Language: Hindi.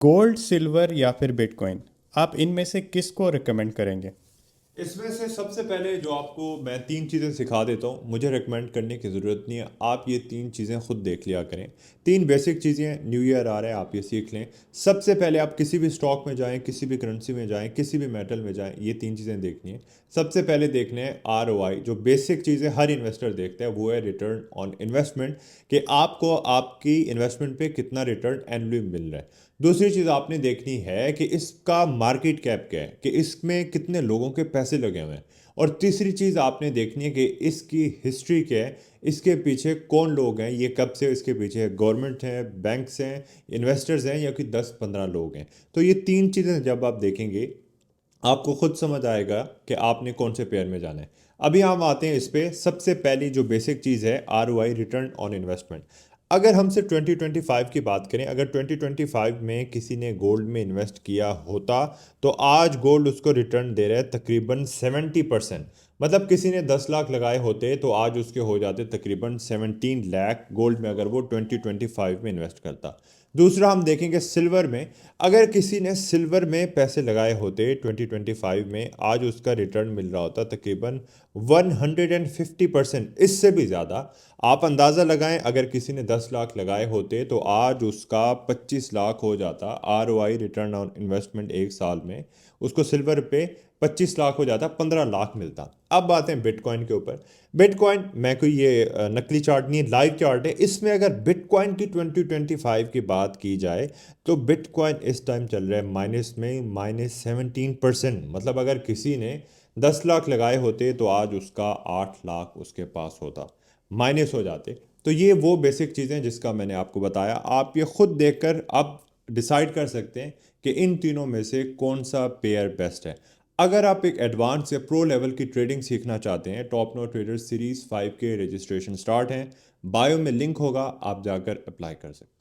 गोल्ड, सिल्वर या फिर बिटकॉइन, आप इनमें से किस को रिकमेंड करेंगे? इसमें से सबसे पहले जो आपको मैं तीन चीज़ें सिखा देता हूँ, मुझे रिकमेंड करने की ज़रूरत नहीं है, आप ये तीन चीज़ें खुद देख लिया करें। तीन बेसिक चीज़ें, न्यू ईयर आ रहा है, आप ये सीख लें। सबसे पहले आप किसी भी स्टॉक में जाएं, किसी भी करेंसी में जाएं, किसी भी मेटल में जाएं, ये तीन चीज़ें देखनी है। सबसे पहले देख लें ROI, जो बेसिक चीज़ें हर इन्वेस्टर देखता है, वो है रिटर्न ऑन इन्वेस्टमेंट, कि आपको आपकी इन्वेस्टमेंट पे कितना रिटर्न एनुअली मिल रहा है। दूसरी चीज़ आपने देखनी है कि इसका मार्केट कैप क्या है, कि इसमें कितने लोगों के पैसे लगे हुए हैं। और तीसरी चीज़ आपने देखनी है कि इसकी हिस्ट्री क्या है, इसके पीछे कौन लोग हैं, ये कब से इसके पीछे है, गवर्नमेंट है, बैंक्स हैं, इन्वेस्टर्स हैं, या कि 10-15 लोग हैं। तो ये तीन चीज़ें जब आप देखेंगे, आपको खुद समझ आएगा कि आपने कौन से पेयर में जाना है। अभी हम आते हैं इस पे। सबसे पहली जो बेसिक चीज़ है, ROI, रिटर्न ऑन इन्वेस्टमेंट। अगर हम सिर्फ 2025 की बात करें, अगर 2025 में किसी ने गोल्ड में इन्वेस्ट किया होता, तो आज गोल्ड उसको रिटर्न दे रहा है तकरीबन 70%। मतलब किसी ने 10 लाख लगाए होते तो आज उसके हो जाते तकरीबन 17 लाख गोल्ड में, अगर वो 2025 में इन्वेस्ट करता। दूसरा हम देखेंगे सिल्वर में। अगर किसी ने सिल्वर में पैसे लगाए होते 2025 में, आज उसका रिटर्न मिल रहा होता तकरीबन 150%, इससे भी ज़्यादा। आप अंदाज़ा लगाएं, अगर किसी ने 10 लाख लगाए होते तो आज उसका 25 लाख हो जाता। ROI, रिटर्न ऑन इन्वेस्टमेंट, एक साल में उसको सिल्वर पे 25 लाख हो जाता, 15 लाख मिलता। अब बात है बिटकॉइन के ऊपर। बिटकॉइन, मैं कोई ये नकली चार्ट नहीं है, लाइव चार्ट है। इसमें अगर बिटकॉइन की 2025 की बात की जाए, तो बिटकॉइन इस टाइम चल रहा है माइनस में, -17%। मतलब अगर किसी ने 10 लाख लगाए होते तो आज उसका 8 लाख उसके पास होता, माइनस हो जाते। तो ये वो बेसिक चीज़ें जिसका मैंने आपको बताया, आप ये खुद देखकर आप डिसाइड कर सकते हैं कि इन तीनों में से कौन सा पेयर बेस्ट है। अगर आप एक एडवांस या प्रो लेवल की ट्रेडिंग सीखना चाहते हैं, टॉप नो ट्रेडर सीरीज 5 के रजिस्ट्रेशन स्टार्ट हैं, बायो में लिंक होगा, आप जाकर अप्लाई कर सकते हैं।